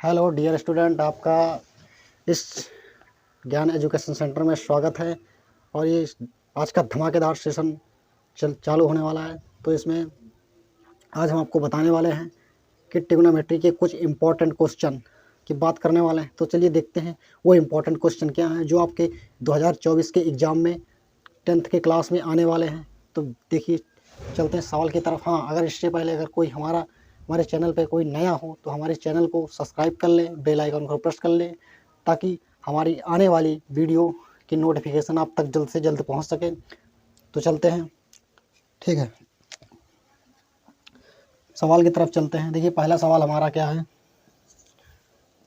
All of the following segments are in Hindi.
हेलो डियर स्टूडेंट, आपका इस ज्ञान एजुकेशन सेंटर में स्वागत है। और ये आज का धमाकेदार सेशन चालू होने वाला है। तो इसमें आज हम आपको बताने वाले हैं कि ट्रिग्नोमेट्री के कुछ इम्पोर्टेंट क्वेश्चन की बात करने वाले हैं। तो चलिए देखते हैं वो इम्पोर्टेंट क्वेश्चन क्या हैं जो आपके 2024 के एग्ज़ाम में 10th के क्लास में आने वाले हैं। तो देखिए, चलते हैं सवाल की तरफ। हाँ, अगर इससे पहले अगर कोई हमारे चैनल पे कोई नया हो तो हमारे चैनल को सब्सक्राइब कर लें, बेल आइकन को प्रेस कर लें, ताकि हमारी आने वाली वीडियो की नोटिफिकेशन आप तक जल्द से जल्द पहुंच सके। तो चलते हैं, ठीक है, सवाल की तरफ चलते हैं। देखिए, पहला सवाल हमारा क्या है।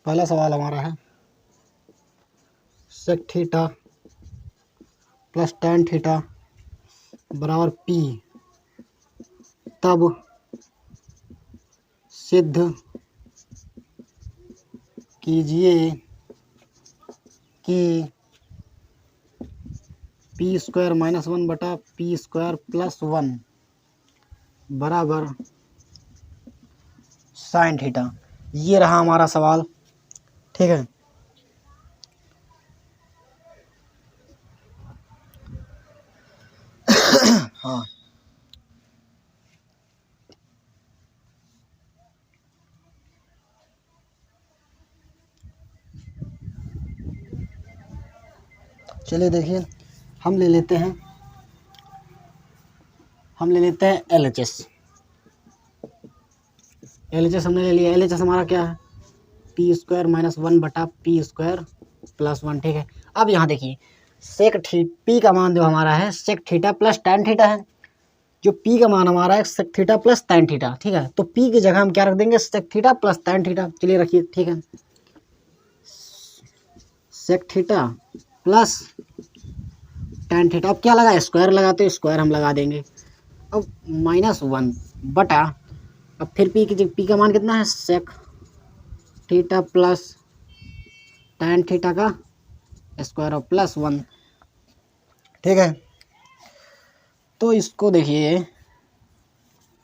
पहला सवाल हमारा है sec theta plus tan theta बराबर P, तब सिद्ध कीजिए कि पी स्क्वायर माइनस 1 बटा पी स्क्वायर प्लस 1 बराबर साइन थीटा। ये रहा हमारा सवाल, ठीक है। हाँ, चलिए देखिए, हम ले लेते हैं LHS। हमने ले लिया। LHS हमारा क्या है, पी स्क्वायर माइनस 1 बटा पी स्क्वायर प्लस 1, ठीक है। अब यहाँ देखिए, पी का मान जो हमारा है sec theta plus tan theta है। जो पी का मान हमारा है sec theta plus tan theta, ठीक है। तो पी की जगह हम क्या रख देंगे, sec theta plus tan theta. चलिए रखिए, ठीक है, sec theta plus tan theta. अब क्या लगा, स्क्वायर लगाते, स्क्वायर हम लगा देंगे। अब -1 बटा, अब फिर पी का मान कितना है, sec theta plus tan theta का स्क्वायर और प्लस 1, ठीक है। तो इसको देखिए,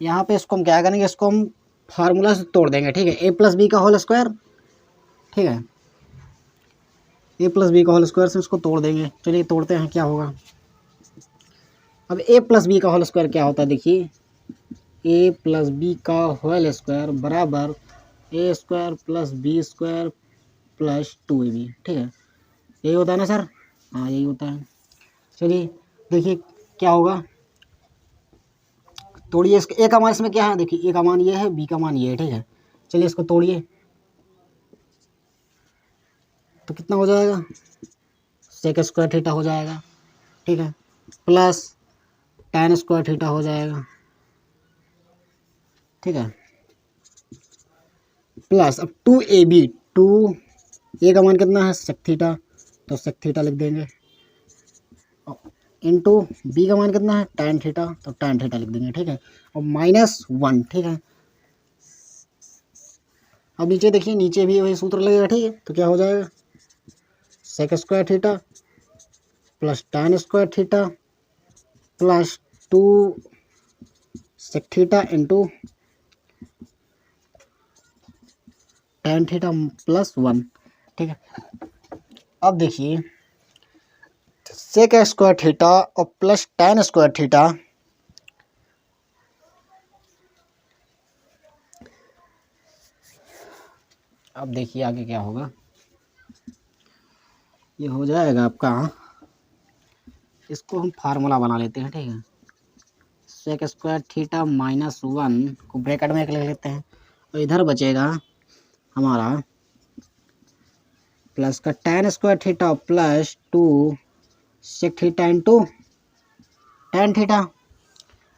यहाँ पे इसको हम क्या करेंगे, इसको हम फार्मूला से तोड़ देंगे, ठीक है। ए प्लस बी का होल स्क्वायर, ठीक है, ए प्लस बी का होल स्क्वायर से इसको तोड़ देंगे। चलिए तोड़ते हैं, क्या होगा। अब ए प्लस बी का होल स्क्वायर क्या होता है, देखिए, ए प्लस बी का होल स्क्वायर बराबर ए square plus B square plus 2ab, ठीक है। यही होता है ना सर? हाँ, यही होता है। चलिए देखिए क्या होगा, तोड़िए। इसका ए का मान इसमें क्या है, देखिए, ए का मान ये है, बी का मान ये है, ठीक है। चलिए इसको तोड़िए, तो कितना हो जाएगा, सेक स्क्वायर थीटा हो जाएगा, ठीक है, प्लस tan स्क्वायर थीटा हो जाएगा, ठीक है, प्लस अब 2ab, 2a का मान कितना है, सेक थीटा, तो सेक थीटा लिख देंगे, इंटू बी का मान कितना है, tan थीटा, तो tan थीटा लिख देंगे, ठीक है, और -1, ठीक है। अब नीचे देखिए, नीचे भी वही सूत्र लगेगा, ठीक है। तो क्या हो जाएगा, sec square theta plus tan square theta plus 2 sec theta into tan theta plus 1, ठीक है। अब देखिए, सेक स्क्वायर थीटा और प्लस tan स्क्वायर थीटा, अब देखिए आगे क्या होगा। ये हो जाएगा आपका, इसको हम फार्मूला बना लेते हैं, ठीक है। सेक स्क्वायर थीटा -1 को ब्रैकेट में लिख लेते हैं, और इधर बचेगा हमारा प्लस का tan square theta plus 2 sec theta into tan theta,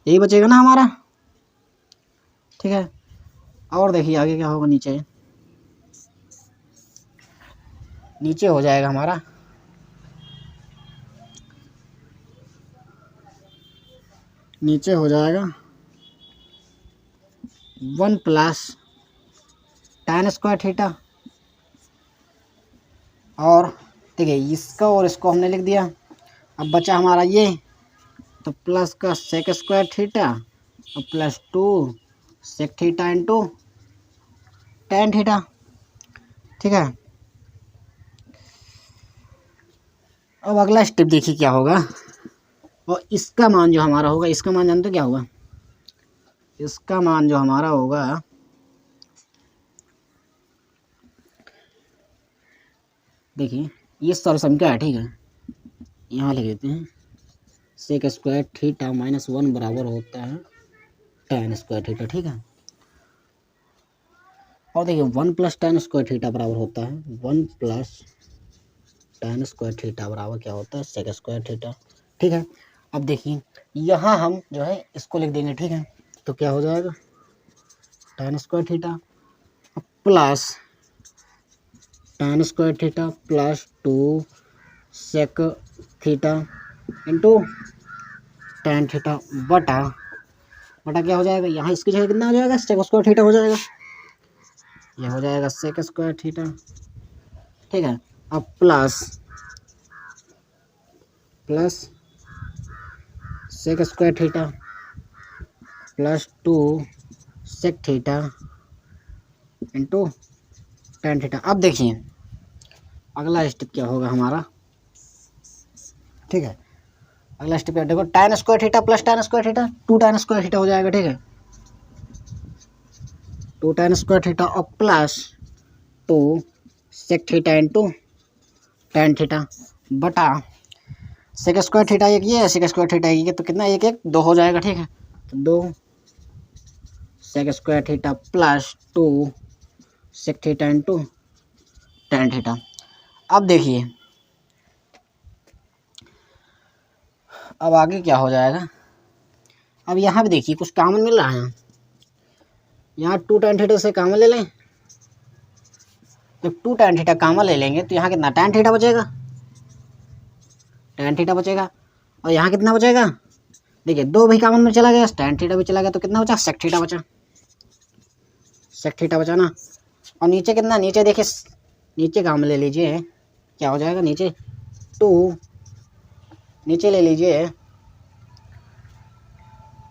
यही बचेगा ना हमारा, ठीक है। और देखिए आगे क्या होगा, नीचे हो जाएगा हमारा, नीचे हो जाएगा 1 प्लस tan स्क्वायर थीटा, और देखिए इसका और इसको हमने लिख दिया। अब बचा हमारा ये, तो प्लस का सेक स्क्वायर थीटा और plus 2 sec theta into tan theta. ठीक है। अब अगला स्टेप देखिए क्या होगा, और इसका मान जो हमारा होगा, इसका मान जानते हो क्या होगा, इसका मान जो हमारा होगा, देखिए ये सम क्या है, ठीक है, यहाँ लिख देते हैं सेक स्क्वायर थीटा माइनस 1 बराबर होता है tan स्क्वायर थीटा, ठीक है। और देखिए 1 प्लस tan स्क्वायर थीटा बराबर होता है 1 प्लस tan स्क्वायर थीटा बराबर क्या होता है सेक स्क्वायर थीटा, ठीक है। अब देखिए यहाँ हम जो है इसको लिख देंगे, ठीक है, तो क्या हो जाएगा tan square theta plus tan square theta plus 2 sec theta into tan theta बटा क्या हो जाएगा, यहाँ इसकी जगह कितना हो जाएगा सेक स्क्वायर थीटा हो जाएगा, ये हो जाएगा सेक स्क्वायर थीटा, ठीक है। अब plus sec square theta plus 2 sec theta into tan theta. अब देखिए अगला स्टेप क्या होगा हमारा, ठीक है, अगला स्टेप क्या, देखो tan square theta plus tan square theta 2 tan square theta हो जाएगा, ठीक है, 2 tan स्क्वायर थीटा और plus 2 sec theta into tan theta बटा सेक स्क्वायर थीटा एक ये है, सेक स्क्वायर थीटा एक ये, तो कितना एक एक 2 हो जाएगा, ठीक है, तो 2 sec square theta plus 2 sec theta into tan theta. अब देखिए अब आगे क्या हो जाएगा, अब यहाँ भी देखिए कुछ कॉमन मिल रहा है, यहाँ 2 tan थीटा से कॉमन ले लें, जब 2 tan थीटा कॉमन ले लेंगे तो यहाँ कितना tan थीटा बचेगा, tan थीटा बचेगा, और यहाँ कितना बचेगा, देखिए 2 भी कॉमन में चला गया, tan थीटा भी चला गया, तो कितना बचा सेक थीटा बचा, सेक थीटा बचा ना। और नीचे कितना, नीचे देखिए नीचे कॉमन ले लीजिए, क्या हो जाएगा नीचे 2, नीचे ले लीजिए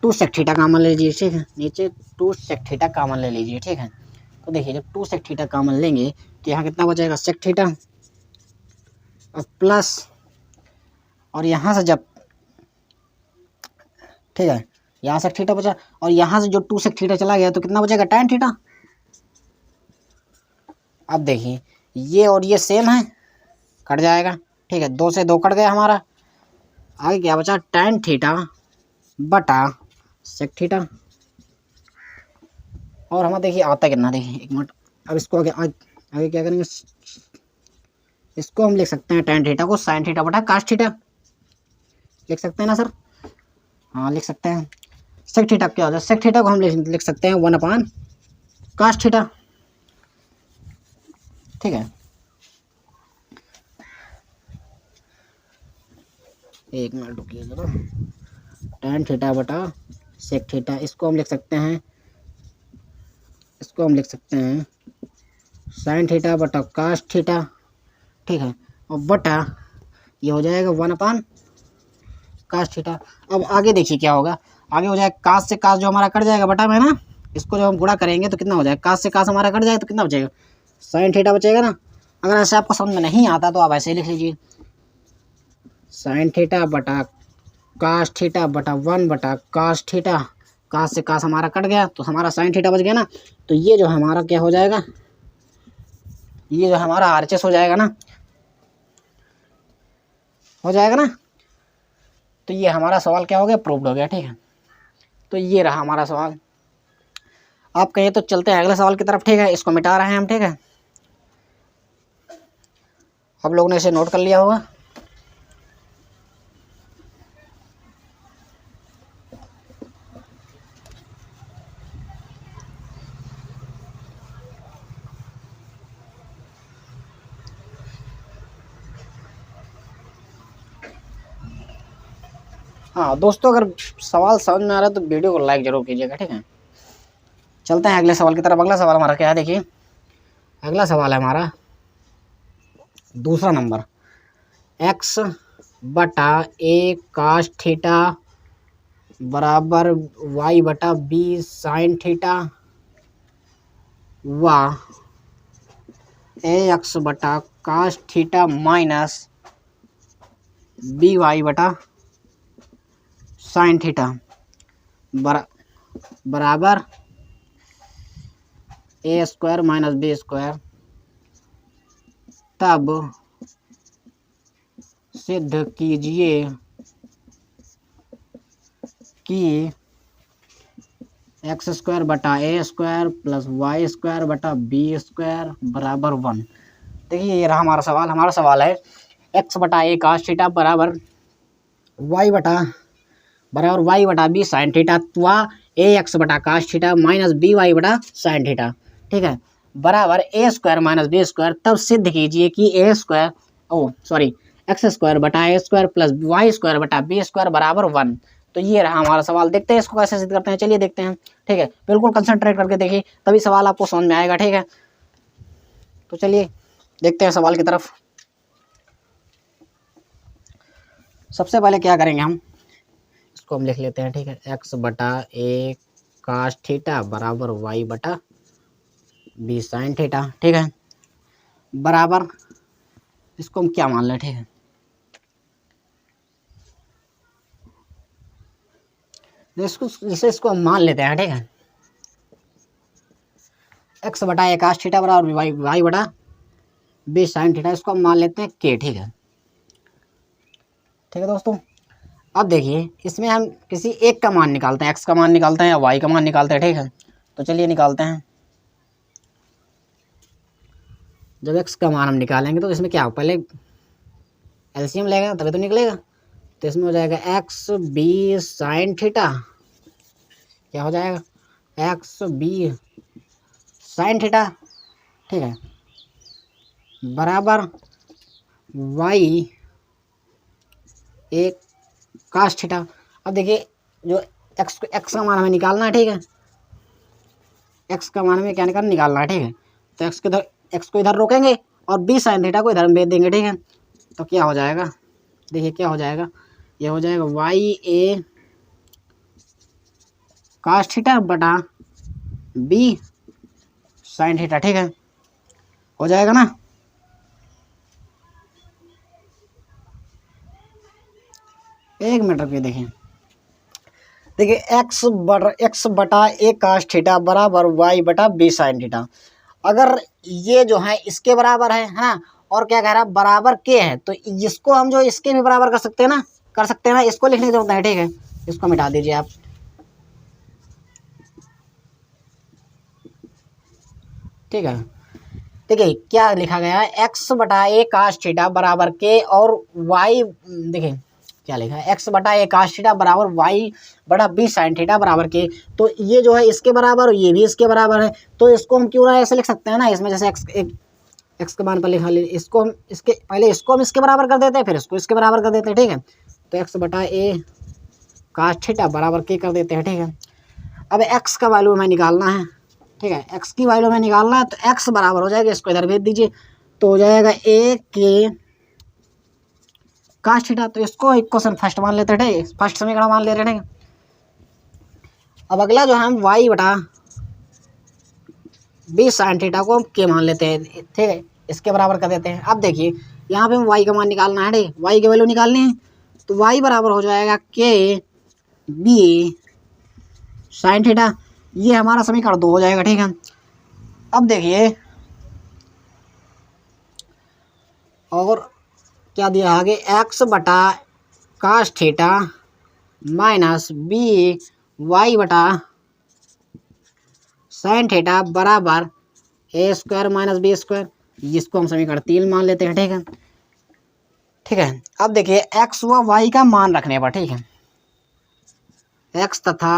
2 सेक थीटा कॉमन ले लीजिए, ठीक है, नीचे 2 सेक थीटा कॉमन ले लीजिए, ठीक है। तो देखिए जब 2 सेक थीटा कॉमन लेंगे तो यहाँ कितना बचेगा सेक थीटा और प्लस, और यहाँ से जब, ठीक है, यहाँ सेक थीटा बचा, और यहाँ से जो 2 सेक थीटा चला गया तो कितना बचेगा tan थीटा। अब देखिए ये और ये सेम है, कट जाएगा, ठीक है, 2 से 2 कट गया हमारा, आगे क्या बचा tan थीटा बटा सेक थीटा, और हमारा देखिए आता कितना, देखिए एक मिनट, अब इसको आगे क्या करेंगे, इसको हम लिख सकते हैं tan थीटा को sin थीटा बटा cos थीटा, लिख सकते हैं ना सर, हाँ लिख सकते हैं। सेक थीटा क्या होता है, सेक थीटा को हम लिख सकते हैं 1/cos थीटा, ठीक है, एक मिनट रुकिए जरा, tan थीटा बटा सेक थीटा, इसको हम लिख सकते हैं, इसको हम लिख सकते हैं sin थीटा बटा cos थीटा, ठीक है, और बटा ये हो जाएगा 1/cos थीटा। अब आगे देखिए क्या होगा, आगे हो जाएगा cos से cos जो हमारा कट जाएगा बटा में ना, इसको जब हम गुणा करेंगे तो कितना हो जाएगा, cos से cos हमारा कट जाएगा तो कितना बचेगा sin थीटा बचेगा ना। अगर ऐसे आपको समझ में नहीं आता तो आप ऐसे ही लिख लीजिए sin थीटा बटा cos थीटा बटा 1/cos थीटा, cos से cos हमारा कट गया तो हमारा sin थीटा बच गया ना, तो ये जो हमारा क्या हो जाएगा, ये जो हमारा RHS हो जाएगा ना, हो जाएगा ना, तो ये हमारा सवाल क्या हो गया, प्रूव्ड हो गया, ठीक है। तो ये रहा हमारा सवाल, आप कहिए तो चलते हैं अगले सवाल की तरफ, ठीक है, इसको मिटा रहे हैं हम, ठीक है, आप लोगों ने इसे नोट कर लिया होगा। हाँ दोस्तों, अगर सवाल समझ में आ रहा है तो वीडियो को लाइक जरूर कीजिएगा, ठीक है। चलते हैं अगले सवाल की तरफ। अगला सवाल हमारा क्या है, देखिए अगला सवाल है हमारा दूसरा नंबर, x बटा a cos थीटा बराबर y बटा b sin थीटा व ए एक्स बटा cos theta minus b y बटा साइन थीटा बराबर ए स्क्वायर माइनस बी स्क्वायर। तब सिद्ध कीजिए कि एक्स स्क्वायर बटा a square plus y square बटा बी स्क्वायर बराबर 1। देखिए ये रहा हमारा सवाल। हमारा सवाल है एक्स बटा ए काश थीटा बराबर वाई बटा बी साइन थीटा व ए एक्स बटा cos theta minus b y बटा साइन थीटा, ठीक है, बराबर ए स्क्वायर माइनस बी स्क्वायर। तब सिद्ध कीजिए कि एक्स स्क्वायर बटा a square plus y square बटा बी स्क्वायर बराबर 1। तो ये रहा हमारा सवाल। देखते हैं इसको कैसे सिद्ध करते हैं। चलिए देखते हैं, ठीक है। बिल्कुल कंसंट्रेट करके देखिए, तभी सवाल आपको समझ में आएगा, ठीक है। तो चलिए देखते हैं सवाल की तरफ। सबसे पहले क्या करेंगे हम लिख लेते हैं, ठीक है। एक्स बटा ए काश थीटा बराबर वाई बटा बी साइन थीटा, ठीक है, बराबर इसको हम क्या मान लें, ठीक है। इसको हम मान लेते हैं, ठीक है। एक्स बटा ए काश थीटा बराबर वाई बटा बी साइन थीटा, इसको हम मान लेते हैं के, ठीक है। ठीक है दोस्तों, अब देखिए इसमें हम किसी एक का मान निकालते हैं, एक्स का मान निकालते हैं या वाई का मान निकालते हैं, ठीक है। तो चलिए निकालते हैं। जब एक्स का मान हम निकालेंगे तो इसमें क्या हो, पहले एलसीएम लेगा तभी तो निकलेगा। तो इसमें हो जाएगा एक्स बी साइन थीटा, क्या हो जाएगा, एक्स बी साइन थीटा, ठीक है, बराबर वाई एक काश थीटा। अब देखिए जो एक्स का मान हमें निकालना है, ठीक है। एक्स का मान हमें क्या निकालना है, ठीक है। तो एक्स को इधर रोकेंगे और बी साइन थीटा को इधर में भेज देंगे, ठीक है। तो क्या हो जाएगा, देखिए क्या हो जाएगा, ये हो जाएगा वाई ए काश थीटा बटा बी साइन थीटा, ठीक है, हो जाएगा ना। एक मिनट रुकिए, देखिए एक्स बटा ए काश थीटा बराबर वाई बटा बी साइन थीटा। अगर ये जो है इसके बराबर है ना, और क्या कह रहा है, बराबर के है, तो इसको हम जो इसके भी बराबर कर सकते हैं ना, इसको लिखने की जरूरत है, ठीक है। इसको मिटा दीजिए आप, ठीक है। देखिए क्या लिखा गया है, एक्स बटा ए काश थीटा बराबर के और वाई, देखिए क्या लिखा है, एक्स बटा ए काश थीटा बराबर वाई बटा बी साइन थीटा बराबर के। तो ये जो है इसके बराबर और ये भी इसके बराबर है, तो इसको हम क्यों ना ऐसे लिख सकते हैं ना, इसमें जैसे एक्स के मान पर लिखा, इसको हम इसके बराबर कर देते हैं, फिर इसको इसके बराबर कर देते हैं, ठीक है। तो एक्स बटा ए काश थीटा बराबर के कर देते हैं, ठीक है। अब एक्स का वैल्यू हमें निकालना है, ठीक है। एक्स की वैल्यू में निकालना है, तो एक्स बराबर हो जाएगा, इसको इधर भेज दीजिए, तो हो जाएगा ए के काश थीटा। तो इसको इक्वेशन फर्स्ट मान लेते हैं, ठीक, फर्स्ट समीकरण मान ले रहे हैं। अब अगला जो है हम वाई बटा बी साइन थीटा को हम के मान लेते हैं, ठीक है, इसके बराबर कर देते हैं। अब देखिए यहाँ पे हम वाई का मान निकालना है, ठीक, वाई की वैल्यू निकालनी है, तो वाई बराबर हो जाएगा के बी साइन थीटा। ये हमारा समीकरण 2 हो जाएगा, ठीक है। अब देखिए और क्या दिया आगे, एक्स बटा cos theta minus b y बटा साइन थीटा बराबर ए स्क्वायर माइनस बी स्क्वायर। जिसको हम समीकरण 3 मान लेते हैं, ठीक है, ठीक है। अब देखिए एक्स व वाई का मान रखने पर, ठीक है, एक्स तथा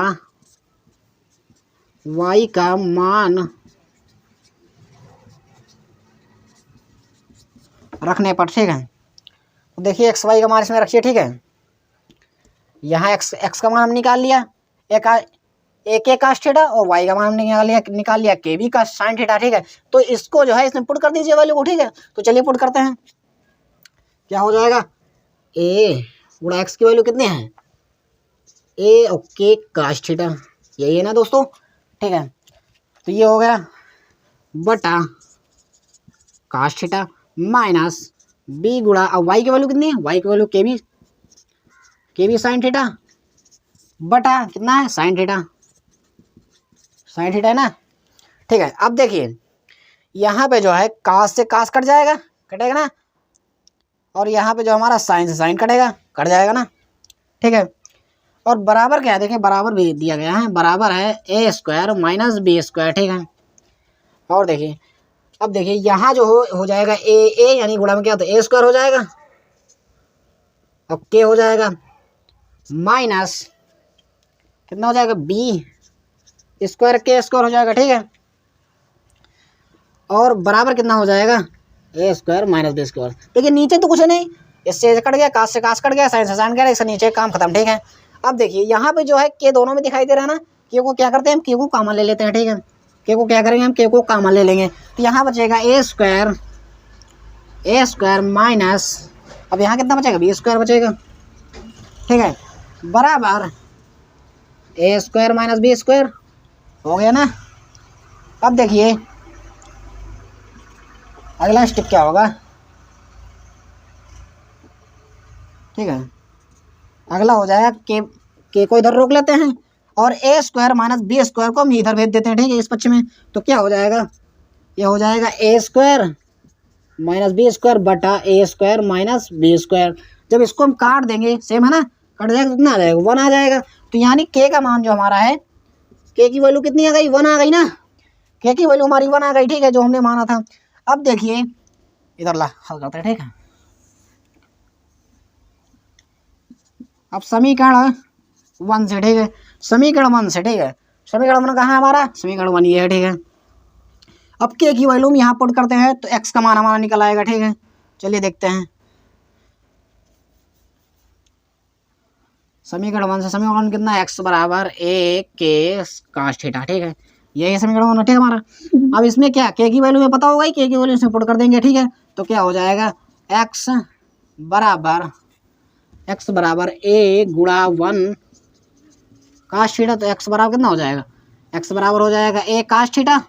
वाई का मान रखने पर, ठीक है। तो देखिए एक्स वाई का मान इसमें रखिए, ठीक है। यहाँ एक्स का मान हम निकाल लिया, एक काश थीटा, और वाई का मान हमने निकाल लिया के बी का साइन थीटा, ठीक है। तो इसको जो है इसमें पुट कर दीजिए वैल्यू को, ठीक है। तो चलिए पुट करते हैं, क्या हो जाएगा, ए गुणा एक्स की वैल्यू कितनी है, ए और के काश थीटा, यही है ना दोस्तों, ठीक है। तो ये हो गया बटा काश थीटा माइनस बी गुणा, अब वाई की वैल्यू कितनी है, वाई की वैल्यू के बी साइन थीटा बटा कितना है साइन थीटा, साइन थीटा है ना। ठीक है, अब देखिए यहाँ पे जो है कास से कास कट जाएगा, कटेगा ना, और यहाँ पे जो हमारा साइन से साइन कटेगा, कट जाएगा ना। ठीक है, और बराबर क्या है, देखिए बराबर भी दिया गया है, बराबर है ए स्क्वायर माइनस बी स्क्वायर। ठीक है, और देखिए अब देखिए यहाँ जो हो जाएगा ए यानी गुणा में क्या होता है ए स्क्वायर हो जाएगा, अब के हो जाएगा माइनस कितना हो जाएगा बी स्क्वायर के स्क्वायर हो जाएगा। ठीक है, और बराबर कितना हो जाएगा ए स्क्वायर माइनस बी स्क्वायर। देखिए नीचे तो कुछ नहीं, इससे कट गया, कास से कास कट गया, साइन से साइन कट गया, इससे नीचे काम खत्म। ठीक है, अब देखिए यहाँ पे जो है के दोनों में दिखाई दे रहा है ना, के को क्या करते हैं हम के को कॉमन ले लेते हैं। ठीक है, के को क्या करेंगे हम के को कॉमन ले लेंगे, तो यहाँ बचेगा ए स्क्वायर माइनस, अब यहाँ कितना बचेगा बी स्क्वायर बचेगा। ठीक है, बराबर ए स्क्वायर माइनस बी स्क्वायर हो गया ना। अब देखिए अगला स्टेप क्या होगा। ठीक है, अगला हो जाएगा के को इधर रोक लेते हैं और ए स्क्वायर माइनस बी स्क्वायर को हम इधर भेज देते हैं। ठीक है, इस पक्ष में, तो क्या हो जाएगा, ये हो जाएगा ए स्क्वायर माइनस बी स्क्वायर बटा a square minus b square. जब इसको हम काट देंगे सेम है ना, कट जाएगा तो कितना आ जाएगा 1 आ जाएगा। तो यानी के का मान जो हमारा है, के की वैल्यू कितनी आ गई 1 आ गई ना, के की वैल्यू हमारी 1 आ गई। ठीक है, जो हमने माना था। अब देखिए इधर ला हल करते हैं। ठीक है, अब समीकरण 1 से, ठीक है, समीकरण 1 से, ठीक है, समीकरण 1 कहाँ है हमारा, समीकरण 1 ये है। ठीक है, अब के की वैल्यू हम यहाँ पुट करते हैं तो एक्स का मान हमारा निकल आएगा। ठीक है, चलिए देखते हैं समीकरण 1 से। समीकरण कितना है, एक्स बराबर ए के काश थीटा। ठीक है, यही समीकरण 1 ठीक है हमारा। अब इसमें क्या के की वैल्यू में पता होगा ही, के की वैल्यू इसमें पुट कर देंगे। ठीक है, तो क्या हो जाएगा एक्स बराबर ए गुणा 1 काश थीटा, तो एक्स बराबर कितना हो जाएगा, एक्स बराबर हो जाएगा ए काश थीटा।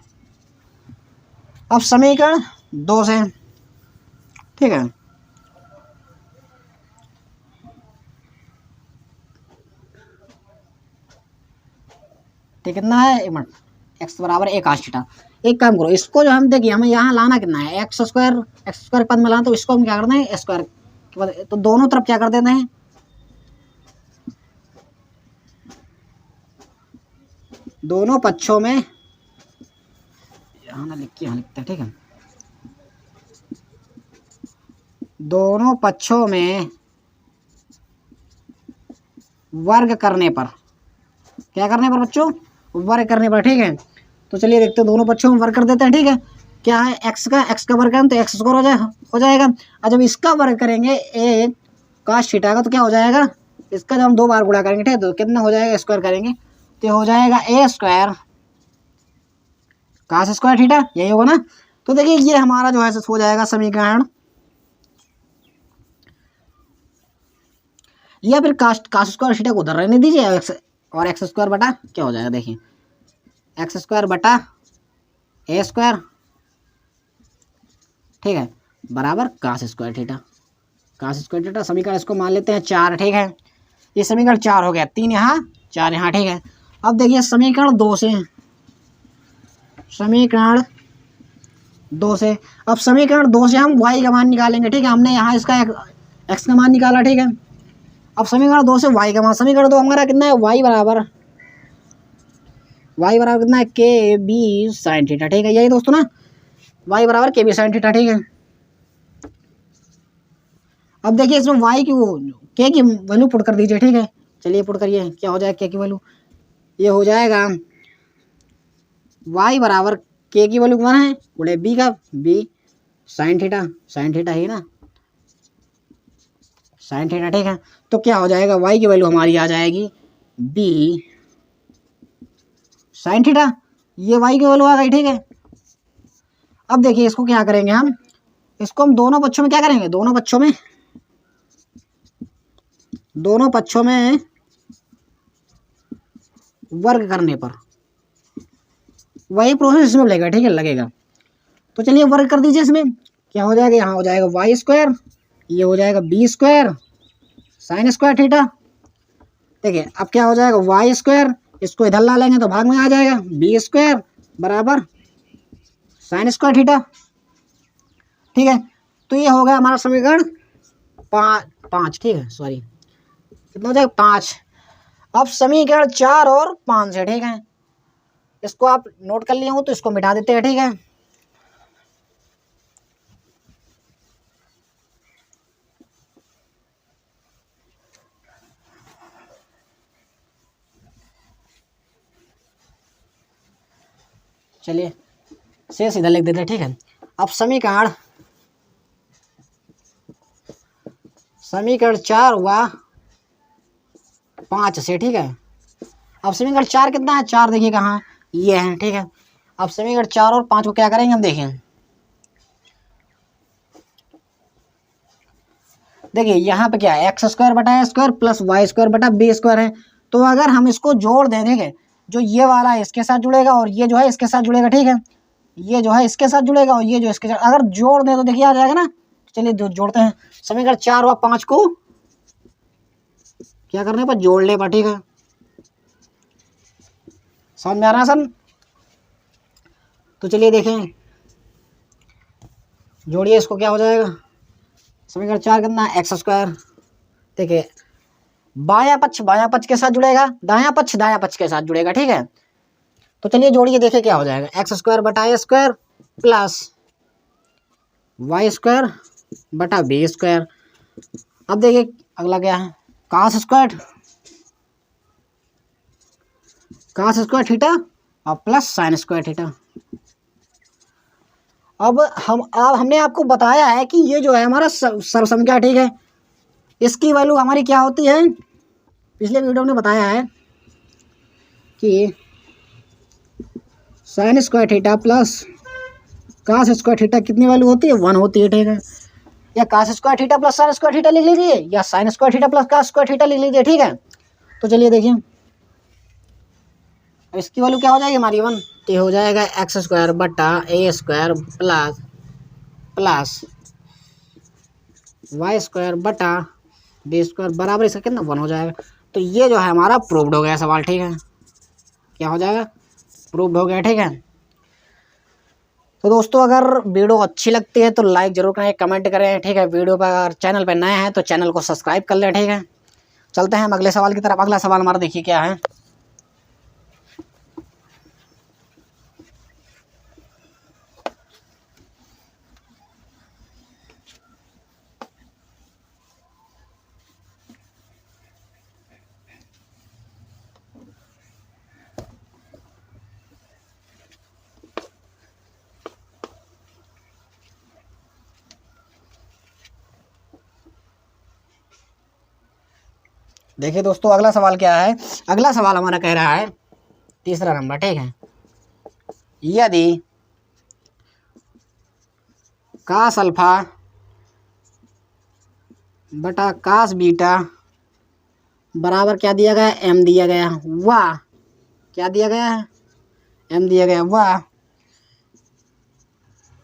अब समीकरण 2 से, ठीक है, ठीक कितना है एक मिनट, एक्स बराबर ए काश थीटा। एक काम करो, इसको जो हम देखिए हमें यहाँ लाना कितना है एक्स स्क्वायर पद में लाना, तो इसको हम क्या करते हैं स्क्वायर, तो दोनों तरफ क्या कर देते हैं, दोनों पक्षों में, यहाँ ना लिख के यहाँ लिखते हैं। ठीक है, दोनों पक्षों में वर्ग करने पर, क्या करने पर बच्चों, वर्ग करने पर। ठीक है, तो चलिए देखते हैं, दोनों पक्षों में वर्ग कर देते हैं। ठीक है, क्या है एक्स का वर्ग करें तो एक्स स्क्वायर हो जाएगा, और जब इसका वर्ग करेंगे ए काश थीटा का तो क्या हो जाएगा, इसका जब हम 2 बार गुणा करेंगे, ठीक है, तो कितना हो जाएगा स्क्वायर करेंगे तो हो जाएगा ए स्क्वायर काश स्क्वायर थीटा, यही होगा ना। तो देखिए ये हमारा जो है हो जाएगा समीकरण, या फिर काश स्क्वायर थीटा को उधर रहने दीजिए, और एक्स स्क्वायर बटा क्या हो जाएगा, देखिए एक्स स्क्वायर बटा ए स्क्वायर, ठीक है, बराबर काश स्क्वायर थीटा। समीकरण इसको मान लेते हैं 4। ठीक है, ये समीकरण 4 हो गया, 3 यहाँ 4 यहाँ। ठीक है, अब देखिए समीकरण 2 से, अब समीकरण 2 से हम y का मान निकालेंगे। ठीक है, हमने यहाँ इसका x का मान निकाला। ठीक है, अब समीकरण 2 से y का मान, समीकरण 2 हमारा कितना है, y बराबर कितना है के बी साइन थीटा। ठीक है, यही दोस्तों ना, y बराबर के बी साइन थीटा। ठीक है, अब देखिए इसमें y की के की वैल्यू पुट कर दीजिए। ठीक है, चलिए पुट करिए, क्या हो जाएगा के की वैल्यू, ये हो जाएगा y बराबर के की वैल्यू कौन है गुणे बी का बी साइन थीटा ही ना, साइन थीटा। ठीक है, तो क्या हो जाएगा y की वैल्यू हमारी आ जाएगी बी साइन थीटा, ये y की वैल्यू आ गई। ठीक है, अब देखिए इसको क्या करेंगे हम, इसको हम दोनों पक्षों में क्या करेंगे, दोनों पक्षों में वर्ग करने पर वही प्रोसेस इसमें लगेगा। ठीक है, लगेगा, तो चलिए वर्ग कर दीजिए इसमें, क्या हो जाएगा, यहाँ हो जाएगा वाई स्क्वायर, ये हो जाएगा b square sine square theta. देखिए अब क्या हो जाएगा वाई स्क्वायर, इसको इधर ला लेंगे तो भाग में आ जाएगा बी स्क्वायर बराबर साइन स्क्वायर थीटा। ठीक है, तो ये हो गया हमारा समीकरण पाँच। ठीक है, सॉरी कितना हो जाएगा 5। अब समीकरण 4 और 5 है। ठीक है, इसको आप नोट कर लिए हो तो इसको मिटा देते हैं। ठीक है, चलिए से सीधा लिख देते हैं। ठीक है, अब समीकरण 4 हुआ 5 से। ठीक है, अब समीकरण 4 कितना है, 4 देखिए कहाँ ये है। ठीक है, अब समीकरण 4 और 5 को क्या करेंगे हम देखें। देखिए यहाँ पे क्या है एक्स स्क्वायर बटा a square plus y square बटा बी स्क्वायर है। तो अगर हम इसको जोड़ दें, देखें जो ये वाला है इसके साथ जुड़ेगा और ये जो है इसके साथ जुड़ेगा। ठीक है, ये जो है इसके साथ जुड़ेगा और ये जो इसके साथ, अगर जोड़ दें तो देखिए आ जाएगा ना। चलिए जोड़ते हैं, समीकरण 4 व 5 को क्या करने पर जोड़ने पर। ठीक है, समझ में आ रहा है सर। तो चलिए देखें, जोड़िए इसको, क्या हो जाएगा समीकरण 4 कितना एक्स स्क्वायर। देखिए बायां पक्ष के साथ जुड़ेगा, दायां पक्ष के साथ जुड़ेगा। ठीक है, तो चलिए जोड़िए, देखिए क्या हो जाएगा एक्स स्क्वायर बटा a square plus y square बटा बी स्क्वायर। अब देखिए अगला क्या है कास स्क्वायर थीटा और प्लस साइन स्क्वायर थीटा। अब हमने आपको बताया है कि ये जो है हमारा सर्वसंख्या। ठीक है, इसकी वैल्यू हमारी क्या होती है, पिछले वीडियो में बताया है कि sine square theta plus cos square theta कितनी वैल्यू होती है 1 होती है। ठीक है, या cos square theta plus sine square theta लिख लीजिए या sine square theta plus cos square theta लिख लीजिए। ठीक है, तो चलिए देखिए इसकी वैल्यू क्या हो जाएगी हमारी 1, तो हो जाएगा एक्स स्क्वायर बटा a square plus y square बटा बी स्क्वायर बराबर इसका कितना 1 हो जाएगा। तो ये जो है हमारा प्रूव्ड हो गया सवाल। ठीक है, क्या हो जाएगा प्रूव्ड हो गया। ठीक है, तो दोस्तों अगर वीडियो अच्छी लगती है तो लाइक जरूर करें, कमेंट करें। ठीक है, वीडियो पर अगर चैनल पर नए हैं तो चैनल को सब्सक्राइब कर लें। ठीक है, चलते हैं हम अगले सवाल की तरफ। अगला सवाल हमारा देखिए क्या है। देखिए दोस्तों अगला सवाल क्या है। अगला सवाल हमारा कह रहा है तीसरा नंबर। ठीक है, यदि कास अल्फा बटा कास बीटा बराबर क्या दिया गया एम दिया गया, वाह क्या दिया गया है एम दिया गया, वाह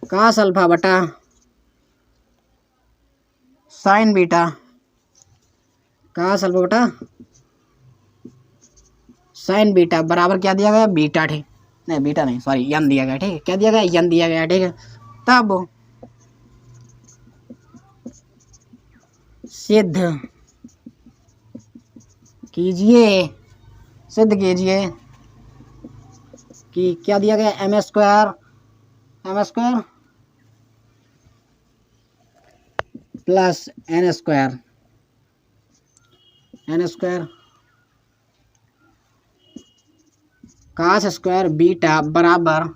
कास अल्फा बटा साइन बीटा, कास अल्फा बटा साइन बीटा बराबर क्या दिया गया बीटा। ठीक नहीं बीटा नहीं सॉरी यन दिया गया। ठीक है, क्या दिया गया यन दिया गया। ठीक है, तब सिद्ध कीजिए कि क्या दिया गया m square plus n square cos square beta बराबर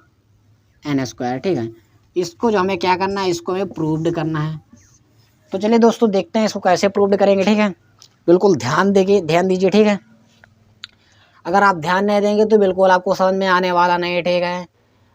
एन स्क्वायर। ठीक है, इसको जो हमें क्या करना है, इसको हमें प्रूव्ड करना है। तो चलिए दोस्तों देखते हैं इसको कैसे प्रूव्ड करेंगे। ठीक है, बिल्कुल ध्यान दीजिए। ठीक है, अगर आप ध्यान नहीं देंगे तो बिल्कुल आपको समझ में आने वाला नहीं। ठीक है,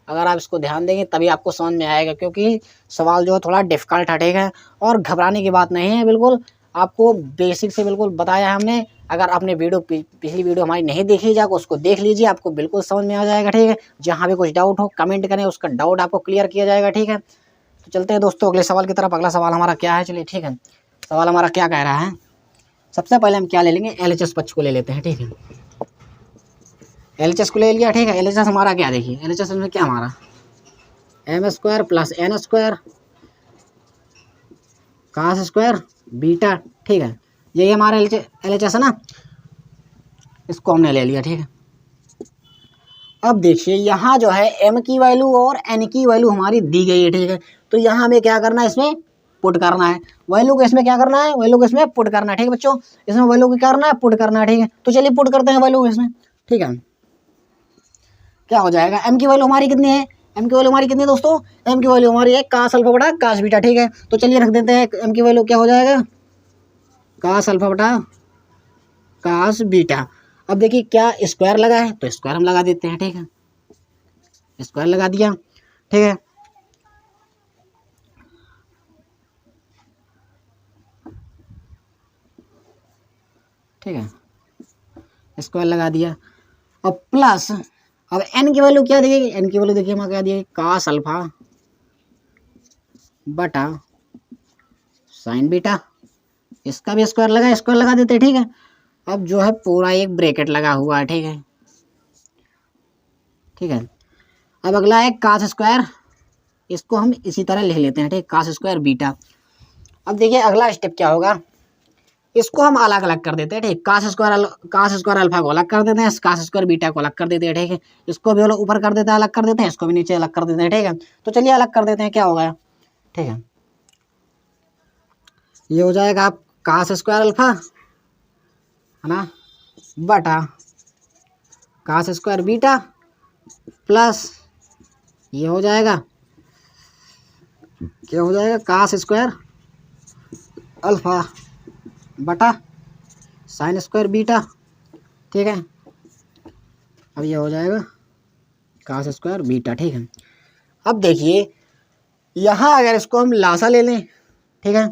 अगर आप इसको ध्यान देंगे तभी आपको समझ में आएगा, क्योंकि सवाल जो है थोड़ा डिफ़िकल्ट है। ठीक है, और घबराने की बात नहीं है, बिल्कुल आपको बेसिक से बिल्कुल बताया हमने। अगर आपने पिछली वीडियो हमारी नहीं देखी जाए उसको देख लीजिए, आपको बिल्कुल समझ में आ जाएगा। ठीक है, जहाँ भी कुछ डाउट हो कमेंट करें, उसका डाउट आपको क्लियर किया जाएगा। ठीक है, तो चलते हैं दोस्तों अगले सवाल की तरफ। अगला सवाल हमारा क्या है, चलिए ठीक है। सवाल हमारा क्या कह रहा है, सबसे पहले हम क्या ले लेंगे, LHS पक्ष को ले लेते हैं, ठीक है। LHS को ले लिया, ठीक है। LHS हमारा क्या, देखिए LHS में क्या हमारा m² plus n² cos² beta, ठीक है। यही हमारा LHS है ना, इसको हमने ले लिया, ठीक है। अब देखिए यहाँ जो है m की वैल्यू और n की वैल्यू हमारी दी गई है, ठीक है। तो यहाँ हमें क्या करना है, इसमें पुट करना है वैल्यू को, इसमें क्या करना है, वैल्यू को इसमें पुट करना है, ठीक है बच्चों। इसमें वैल्यू को क्या करना है, पुट करना है, ठीक है। तो चलिए पुट करते हैं वैल्यू इसमें, ठीक है। क्या हो जाएगा, m की वैल्यू हमारी कितनी है, m की वैल्यू हमारी कितनी है दोस्तों, m की वैल्यू हमारी है cos अल्फा बटा cos बीटा, ठीक है। तो चलिए रख देते हैं m की वैल्यू क्या हो जाएगा, cos अल्फा बटा cos बीटा। अब देखिए क्या स्क्वायर लगा है, तो स्क्वायर हम लगा देते हैं, ठीक है। स्क्वायर लगा दिया, ठीक है। ठीक है, स्क्वायर लगा दिया। अब प्लस, अब n की वैल्यू क्या देगी, n की वैल्यू देखिए हमारा क्या दिया, cos अल्फा बटा sin बीटा। इसका भी स्क्वायर लगा देते हैं, ठीक है। अब जो है पूरा एक ब्रैकेट लगा हुआ है, ठीक है, ठीक है। अब अगला है cos², इसको हम इसी तरह लिख लेते हैं, ठीक, cos² बीटा। अब देखिए अगला स्टेप क्या होगा, इसको हम अलग अलग कर देते हैं, ठीक। cos² अल्फा को अलग कर देते हैं, cos² बीटा को अलग कर देते हैं, ठीक है। इसको भी ऊपर कर देते हैं, अलग कर देते हैं, इसको भी नीचे अलग कर देते हैं, ठीक है। तो चलिए अलग कर देते हैं, क्या होगा, ठीक है। ये हो जाएगा आप cos² अल्फा है ना बटा cos² बीटा प्लस ये हो जाएगा, क्या हो जाएगा, cos² अल्फा बटा sin² बीटा, ठीक है। अब ये हो जाएगा cos² बीटा, ठीक है। अब देखिए यहाँ अगर इसको हम लासा ले लें, ठीक है,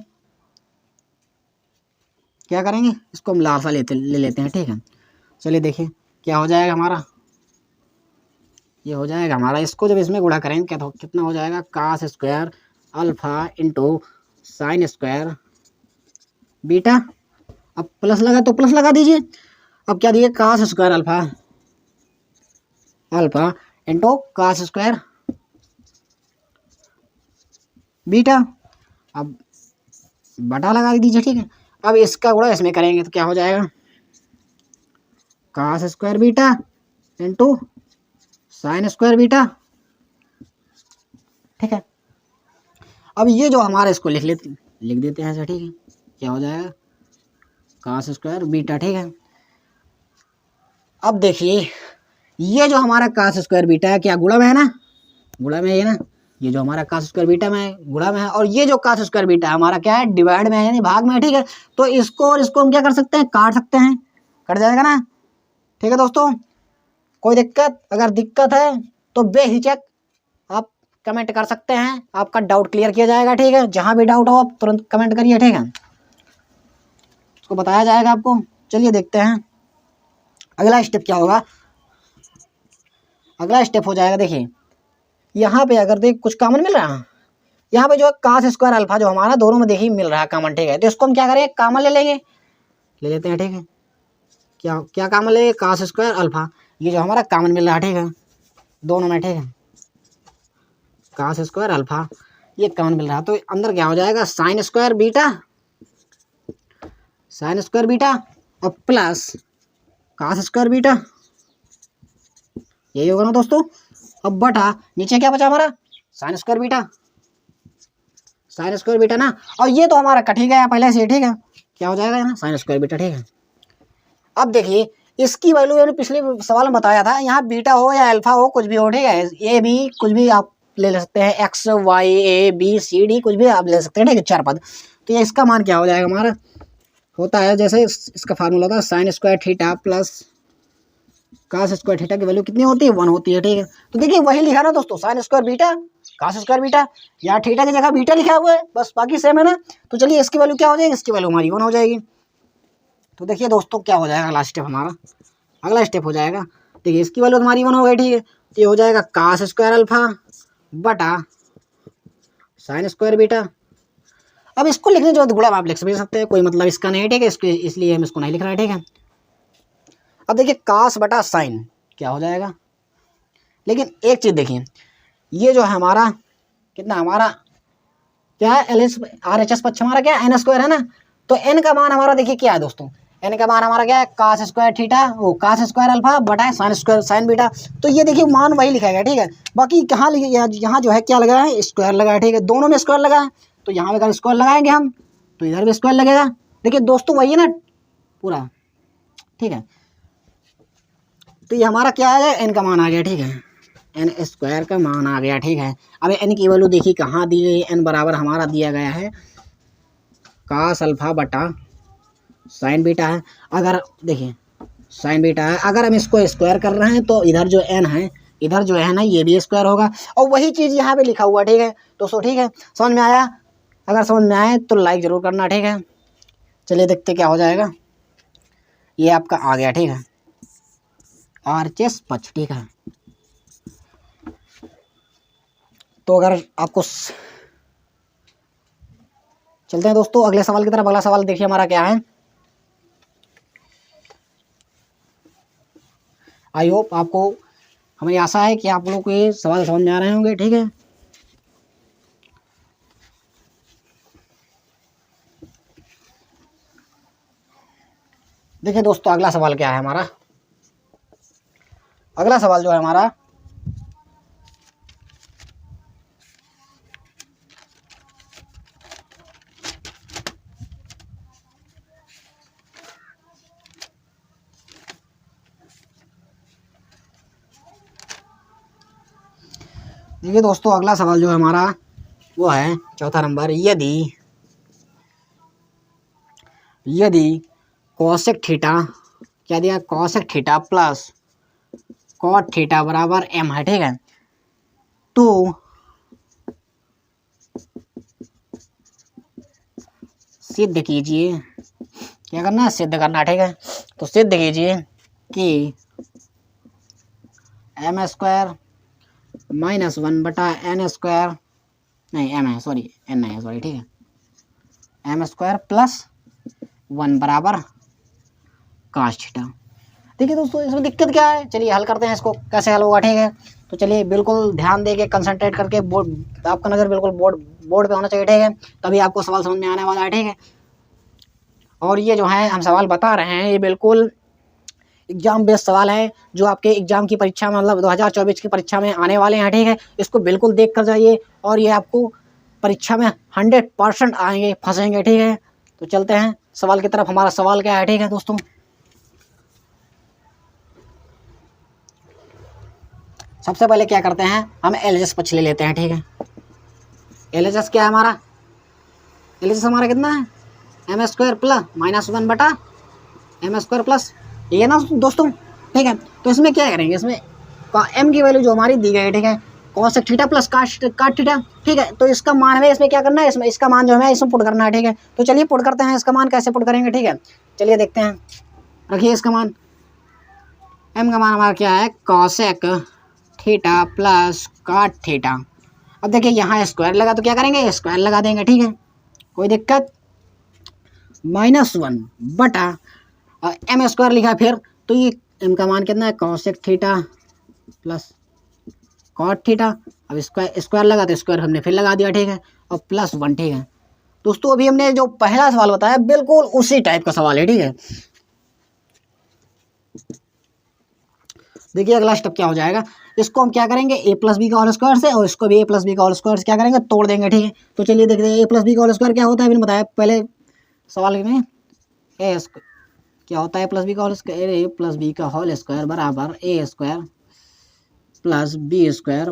क्या करेंगे, इसको हम लासा ले लेते हैं, ठीक है। चलिए देखिए क्या हो जाएगा हमारा, ये हो जाएगा हमारा, इसको जब इसमें गुणा करेंगे क्या, तो कितना हो जाएगा, cos² alpha into sin² beta. अब प्लस लगा तो प्लस लगा दीजिए। अब क्या दिए, cos² alpha into cos² beta. अब बटा लगा दीजिए, ठीक है। अब इसका गुणा इसमें करेंगे तो क्या हो जाएगा, cos² beta into sin² beta, ठीक है। अब ये जो हमारा इसको लिख देते हैं ऐसा, ठीक है। क्या हो जाएगा, cos² बीटा, ठीक है। अब देखिए ये जो हमारा cos² बीटा है, क्या गुणा में है ना, गुणा में है ना, ये जो हमारा cos² बीटा में है गुणा में है, और ये जो cos² बीटा हमारा क्या है, डिवाइड में है, यानी भाग में है, ठीक है। तो इसको और इसको हम क्या कर सकते हैं, काट सकते हैं, कट जाएगा ना, ठीक है दोस्तों। कोई दिक्कत, अगर दिक्कत है तो बेहिचक आप कमेंट कर सकते हैं, आपका डाउट क्लियर किया जाएगा, ठीक है। जहाँ भी डाउट हो आप तुरंत कमेंट करिए, ठीक है, उसको बताया जाएगा आपको। चलिए देखते हैं अगला स्टेप क्या होगा। अगला स्टेप हो जाएगा, देखिए यहाँ पे अगर देख कुछ कॉमन मिल रहा है, यहाँ पे जो cos² अल्फा जो हमारा दोनों में देखिए मिल रहा है कॉमन, ठीक है। तो इसको हम क्या करें, कॉमन ले लेंगे, ले लेते हैं, ठीक है। क्या क्या कॉमन लेंगे, cos² अल्फा, ये जो हमारा कॉमन मिल रहा है, ठीक है, दोनों में, ठीक है। cos² अल्फा ये कॉमन मिल रहा है, तो अंदर क्या हो जाएगा, sin² बीटा, sin² बीटा और प्लस cos² बीटा, यही होगा ना दोस्तों। अब बटा नीचे क्या बचा हमारा, sin² बीटा, sin² बीटा ना, और ये तो हमारा कट ही गया पहले से, ठीक है। क्या हो जाएगा ना, sin² बीटा, ठीक है। अब देखिए इसकी वैल्यू मैंने पिछले सवाल में बताया था, यहाँ बीटा हो या अल्फा हो कुछ भी हो, ठीक है। ये भी कुछ भी आप ले सकते हैं, x y a b c d कुछ भी आप ले सकते हैं, ठीक है, 4 पद। तो ये इसका मान क्या हो जाएगा हमारा, होता है जैसे इसका फार्मूला होता है sin² theta plus cos² theta की वैल्यू कितनी होती है, 1 होती है, ठीक है। तो देखिए वही लिखा ना दोस्तों, sin² बीटा cos² बीटा, यहाँ थीटा की जगह बीटा लिखा हुआ है, बस बाकी सेम है ना। तो चलिए इसकी वैल्यू क्या हो जाएगी, इसकी वैल्यू हमारी 1 हो जाएगी। तो देखिए दोस्तों क्या हो जाएगा, अगला स्टेप हमारा, अगला स्टेप हो जाएगा, देखिए इसकी वैल्यू हमारी 1 हो गई, ठीक है। तो ये हो जाएगा cos² अल्फा बटा साइन स्क्वायर बीटा। अब इसको लिखने जो गुणा आप लिख सकते हैं, कोई मतलब इसका नहीं है, ठीक है, इसके इसलिए हम इसको नहीं लिख रहे हैं, ठीक है। अब देखिए कास बटा साइन क्या हो जाएगा, लेकिन एक चीज़ देखिए, ये जो है हमारा कितना, हमारा क्या है, L S R H S पक्ष हमारा क्या है, एन स्क्वायर है ना। तो एन का मान हमारा देखिए क्या है दोस्तों, एन का मान हमारा क्या है, कास स्क्वायर थीटा, वो कास स्क्वायर अल्फा बटा साइन स्क्वायर साइन बीटा। तो ये देखिए मान वही लिखा गया, ठीक है। बाकी कहाँ लिखे, यहाँ जो है क्या लगा है, स्क्वायर लगा है, ठीक है, दोनों में स्क्वायर लगा है। तो यहाँ अगर स्क्वायर लगाएंगे हम तो इधर भी स्क्वायर लगेगा। देखिए दोस्तों वही है ना पूरा, ठीक है। तो ये हमारा क्या आ गया, एन का मान आ गया, ठीक है, एन स्क्वायर का मान आ गया, ठीक है। अब एन की वैल्यू देखिए कहाँ दी गई, एन बराबर हमारा दिया गया है कास अल्फा बटा साइन बीटा है। अगर देखिए साइन बीटा है, अगर हम इसको स्क्वायर कर रहे हैं तो इधर जो एन है, इधर जो है ना ये भी स्क्वायर होगा, और वही चीज़ यहाँ पे लिखा हुआ, ठीक है दोस्तों, ठीक है। समझ में आया? अगर समझ में आए तो लाइक ज़रूर करना, ठीक है। चलिए देखते क्या हो जाएगा। ये आपका आ गया, ठीक है, आरएचएस पक्ष, ठीक है। तो अगर आपको चलते हैं दोस्तों अगले सवाल की तरफ। अगला सवाल देखिए हमारा क्या है। आई होप आपको, हमें आशा है कि आप लोग को ये सवाल समझ में आ रहे होंगे, ठीक है। देखिए दोस्तों अगला सवाल क्या है हमारा। अगला सवाल जो है हमारा, देखिए दोस्तों अगला सवाल जो है हमारा वो है चौथा नंबर। यदि कॉसेक थीटा, क्या दिया, cosec theta plus cot theta बराबर एम है, ठीक है। तो सिद्ध कीजिए, क्या करना है, सिद्ध करना, ठीक है। तो सिद्ध कीजिए कि एम स्क्वायर माइनस वन बटा एन स्क्वायर, नहीं एम है सॉरी, एन नहीं है सॉरी, ठीक है, एम स्क्वायर प्लस वन बराबर काश थीटा। देखिए दोस्तों इसमें दिक्कत क्या है, चलिए हल करते हैं इसको, कैसे हल होगा, ठीक है। तो चलिए बिल्कुल ध्यान देके कंसंट्रेट करके, बोर्ड आपका नज़र बिल्कुल बोर्ड पे होना चाहिए, ठीक है, तभी आपको सवाल समझ में आने वाला है, ठीक है। और ये जो है हम सवाल बता रहे हैं ये बिल्कुल एग्जाम बेस्ड सवाल है, जो आपके एग्जाम की परीक्षा में मतलब 2024 की परीक्षा में आने वाले हैं, ठीक है। इसको बिल्कुल देख कर जाइए और ये आपको परीक्षा में 100% आएंगे, फंसेंगे, ठीक है। तो चलते हैं सवाल की तरफ। हमारा सवाल क्या है, ठीक है दोस्तों। सबसे पहले क्या करते हैं, हम एलएचएस पक्ष ले लेते हैं, ठीक है। एलएचएस क्या है हमारा, एलएचएस हमारा कितना है, m square plus minus one बटा एम स्क्वायर प्लस, ये ना दोस्तों, ठीक है। तो इसमें क्या करेंगे, इसमें एम की वैल्यू जो हमारी दी गई है, ठीक है, कॉसेक थीटा प्लस काट थीटा, ठीक है। तो इसका मान है, इसमें क्या करना है, इसमें इसका मान जो है इसमें पुट करना है, ठीक है। तो चलिए पुट करते हैं, इसका मान कैसे पुट करेंगे, ठीक है। चलिए देखते हैं, रखिए इसका मान, एम का मान हमारा क्या है, कॉसेक थीटा प्लस काट थीटा। अब देखिए यहाँ स्क्वायर लगा तो क्या करेंगे, स्क्वायर लगा देंगे, ठीक है, कोई दिक्कत, माइनस वन बटा एम स्क्वायर लिखा फिर, तो ये एम का मान कितना है, cosec theta plus cot theta. अब स्क्वायर लगा तो स्क्वायर हमने फिर लगा दिया, ठीक है, और प्लस वन, ठीक है। दोस्तों अभी हमने जो पहला सवाल बताया बिल्कुल उसी टाइप का सवाल है, ठीक है। देखिए अगला स्टेप क्या हो जाएगा, इसको हम क्या करेंगे, ए प्लस बी का होल स्क्वायर से, और इसको भी ए प्लस बी का होल स्क्वायर से क्या करेंगे, तोड़ देंगे, ठीक है। तो चलिए देखते हैं ए प्लस बी का होल स्क्वायर क्या होता है, मैंने बताया पहले सवाल में, ए क्या होता है प्लस बी का whole square, A plus B का होल स्क्वायर बराबर ए square plus B square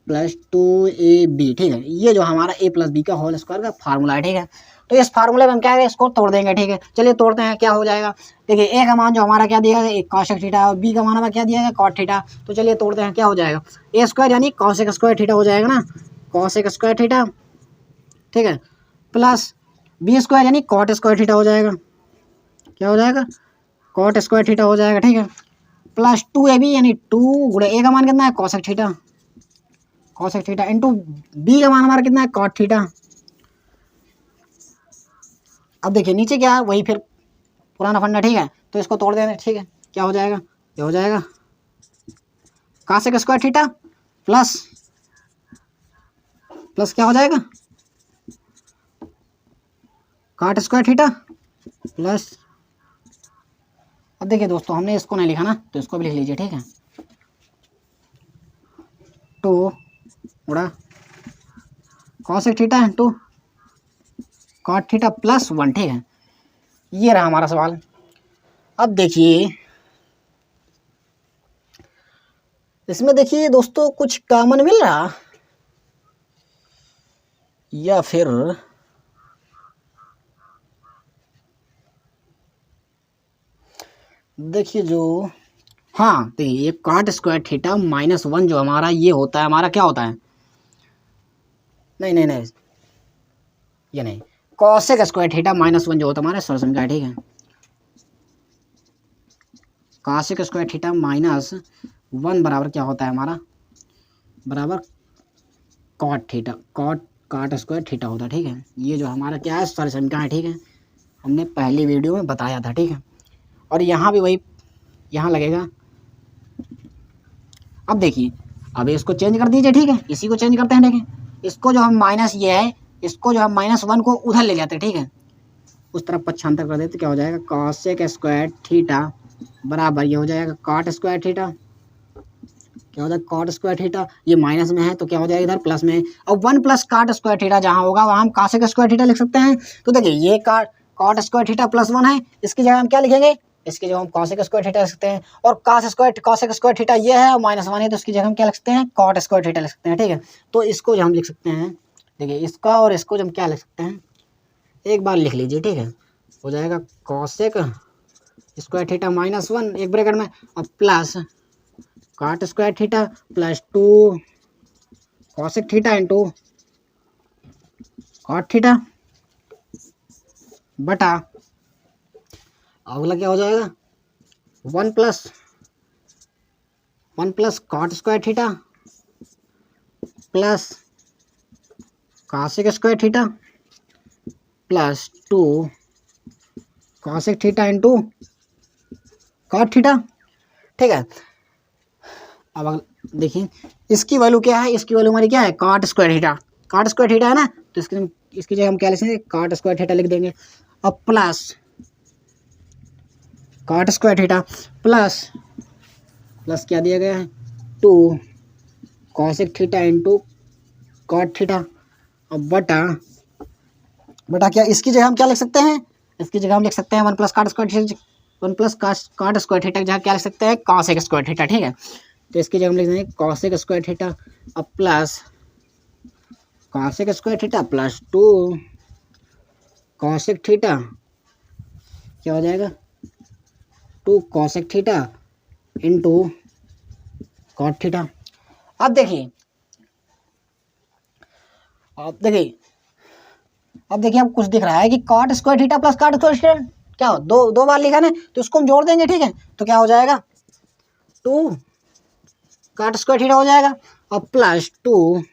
plus 2ab, ठीक है। ये जो हमारा ए प्लस बी का होल स्क्वायर का फार्मूला है, ठीक है। तो इस फार्मूले में हम क्या है, इसको तोड़ देंगे, ठीक है। चलिए तोड़ते हैं, क्या हो जाएगा। देखिए ए का मान जो हमारा क्या दिया है, कॉसेक थीटा, और बी का मान हमारा क्या दिया है, कॉट थीटा। तो चलिए तोड़ते हैं, क्या हो जाएगा, ए स्क्वायर यानी कॉसेक स्क्वायर थीटा हो जाएगा ना, कॉसेक स्क्वायर थीटा, ठीक है, प्लस बी स्क्वायर यानी कॉट स्क्वायर थीटा हो जाएगा, क्या हो जाएगा, कॉट स्क्वायर थीटा हो जाएगा, ठीक है, प्लस 2ab यानी 2 गुणे ए का मान कितना है, cosec theta cosec theta into b का मान हमारा कितना है कॉट थीटा। अब देखिए नीचे क्या है वही फिर पुराना फंडा, ठीक है। तो इसको तोड़ देना, ठीक है। क्या हो जाएगा, ये हो जाएगा कॉसेक स्क्वायर थीटा प्लस क्या हो जाएगा कॉट स्क्वायर थीटा प्लस। अब देखिए दोस्तों हमने इसको नहीं लिखा ना, तो इसको भी लिख लीजिए, ठीक है। 2 गुणा cosec theta into cot theta plus 1, ठीक है। ये रहा हमारा सवाल। अब देखिए इसमें देखिए दोस्तों कुछ कॉमन मिल रहा या फिर देखिए जो, हाँ देखिए ये कॉट स्क्वायर थीटा -1 जो हमारा ये होता है, हमारा क्या होता है, नहीं नहीं नहीं ये नहीं, कॉसेक स्क्वायर थीटा -1 जो होता है हमारा सॉल्यूशन का है, ठीक है। कॉसेक स्क्वायर थीटा -1 बराबर क्या होता है हमारा, बराबर cot theta, cot square theta होता है, ठीक है। ये जो हमारा क्या है सॉल्यूशन का है, ठीक है। हमने पहली वीडियो में बताया था, ठीक है। और यहाँ भी वही यहाँ लगेगा। अब देखिए अब इसको चेंज कर दीजिए, ठीक है। इसी को चेंज करते हैं, देखिए इसको जो हम माइनस ये है, इसको जो हम -1 को उधर ले जाते हैं, ठीक है। उस तरफ पक्षांतर कर देते, क्या हो जाएगा कॉसेक स्क्वायर थीटा बराबर ये हो जाएगा कॉट स्क्वायर थीटा। क्या हो जाएगा कॉट स्क्वायर थीटा, ये माइनस में है तो क्या हो जाएगा इधर प्लस में। और 1 प्लस कॉट स्क्वायर थीटा जहाँ होगा वहाँ हम कॉसेक स्क्वायर थीटा लिख सकते हैं। तो देखिए ये कॉट स्क्वायर थीटा +1 है, इसकी जगह हम क्या लिखेंगे, इसकी जगह हम कॉसेक स्क्वायर थीटा लिख सकते हैं। और कॉसेक स्क्वायर थीटा ये है और -1 है, तो इसकी जगह हम क्या लिख सकते हैं कॉट स्क्वायर थीटा लिख सकते हैं, ठीक है। तो इसको जो हम लिख सकते हैं, देखिए इसका और इसको जो हम क्या लिख सकते हैं, एक बार लिख लीजिए, ठीक है। हो जाएगा कॉसेक स्क्वायर थीटा -1 एक ब्रैकेट में और plus cot square theta +2 cosec theta into cot theta बटा अगला क्या हो जाएगा 1 plus cot square theta plus cosec square theta +2 cosec theta into cot theta, ठीक है। अब देखिए इसकी वैल्यू क्या है, इसकी वैल्यू हमारी क्या है cot square theta, cot square theta है ना, तो इसकी जगह हम क्या लिखेंगे कॉट स्क्वायर थीटा लिख देंगे। अब plus cot square theta plus क्या दिया गया है 2 cosec theta into cot theta. अब बटा क्या, इसकी जगह हम क्या लिख सकते हैं, इसकी जगह हम लिख सकते हैं 1 plus cot square theta, 1 plus cot square theta की जगह क्या लिख सकते हैं कॉसेक स्क्वायर थीटा, ठीक है। तो इसकी जगह हम लिख देंगे कॉसेक स्क्वायर थीटा अब plus cosec square theta +2 cosec theta, क्या हो जाएगा 2 cosec theta into cot theta. अब देखिए अब कुछ दिख रहा है कि cot square theta plus cot square theta क्या हो, दो बार लिखा ना, तो इसको हम जोड़ देंगे, ठीक है। तो क्या हो जाएगा 2 कॉट स्क्वायर थीटा हो जाएगा और +2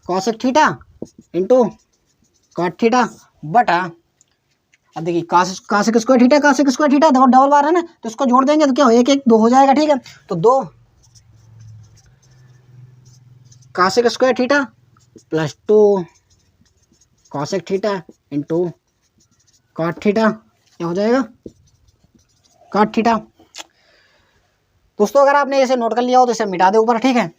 cosec theta into cot theta बटा, अब देखिए कॉसेक स्क्वायर थीटा डबल बार है ना, तो इसको जोड़ देंगे तो क्या हो 1 1 2 हो जाएगा, ठीक है। तो 2 cosec square theta +2 cosec theta into cot theta, क्या हो जाएगा कॉट थीटा। दोस्तों अगर आपने इसे नोट कर लिया हो तो इसे मिटा दे ऊपर, ठीक है।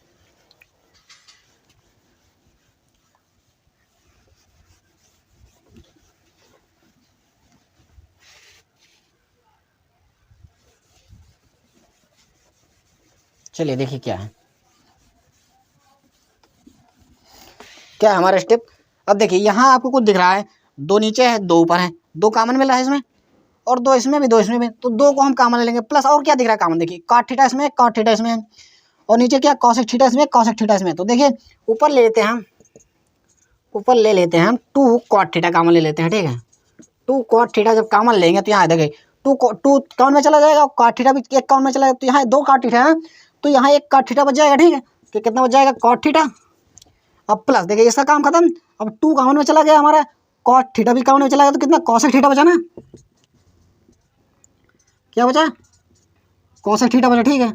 चलिए देखिए क्या है हमारा स्टेप। अब देखिए यहाँ आपको कुछ दिख रहा है, 2 नीचे है 2 ऊपर है, 2 कॉमन मिल रहा है इसमें और 2 इसमें भी 2 इसमें भी, तो 2 को हम कॉमन ले लेंगे। प्लस और क्या दिख रहा है कॉमन, देखिए कॉट थीटा इसमें कॉट थीटा इसमें और नीचे क्या कॉसेक थीटा इसमें कॉसेक थीटा इसमें। तो देखिए ऊपर ले लेते हैं हम, ऊपर ले लेते हैं हम 2 कॉट थीटा कॉमन ले लेते हैं, ठीक है। 2 कॉट थीटा जब कॉमन लेंगे तो यहाँ देखिए 2 कॉमन में चला जाएगा, कॉट थीटा भी एक कॉमन में चला जाएगा, तो यहाँ 2 कॉट थीटा है तो यहाँ 1 कॉट थीटा बच जाएगा, ठीक है। तो कितना बच जाएगा कॉट थीटा। अब प्लस देखिए इसका काम खत्म, अब 2 कॉमन में चला गया हमारा, कॉट थीटा भी कॉमन में चला गया, तो कितना कॉसेक थीटा बचा ना, क्या बचा कॉसेक थीटा बचा, ठीक है।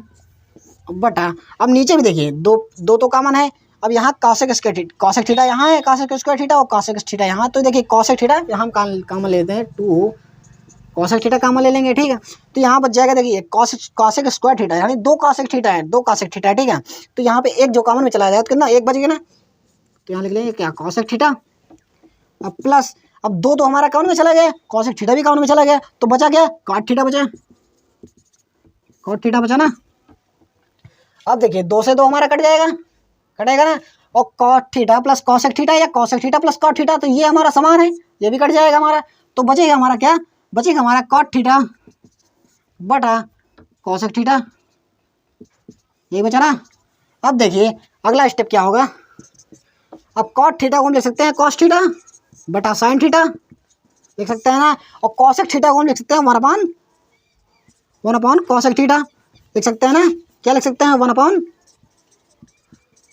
बटा अब नीचे भी देखिए दो दो तो कॉमन है, अब यहाँ cosec square theta, cosec theta यहाँ है, कॉसेक स्क्वायर थीटा और कॉसेक थीटा यहाँ, तो देखिए कॉसेक थीटा यहाँ हम कॉमन लेते हैं 2 कॉसेक थीटा कॉमन ले लेंगे, ठीक है। तो यहाँ बच जाएगा देखिए कॉसेक स्क्वायर थीटा, यानी 2 कॉसेक थीटा है, 2 कॉसेक थीटा है, ठीक है। तो यहाँ पे एक जो कॉमन में चला जाएगा तो कितना एक बच गया ना, तो यहाँ लिख लेंगे क्या कॉसेक थीटा। अब प्लस अब 2 तो हमारा कॉमन में चला गया, कॉसेक थीटा भी कॉमन में चला गया, तो बचा क्या कॉट थीटा बचा, कॉट थीटा बचा ना। अब देखिए 2 से 2 हमारा कटेगा ना, और cot theta plus cosec theta या cosec theta plus cot theta, तो ये हमारा समान है, ये भी कट जाएगा हमारा, तो बचेगा हमारा क्या, बचेगा हमारा कॉट थीटा बटा कॉसेक थीटा, यही बचा ना। अब देखिए अगला स्टेप क्या होगा, अब कॉट थीटा को हम लिख सकते हैं कॉस थीटा बटा साइन थीटा, लिख सकते हैं ना, और कॉसेक थीटा को हम लिख सकते हैं 1 अपॉन कॉसेक थीटा, लिख सकते हैं ना, क्या लिख सकते हैं 1 अपॉन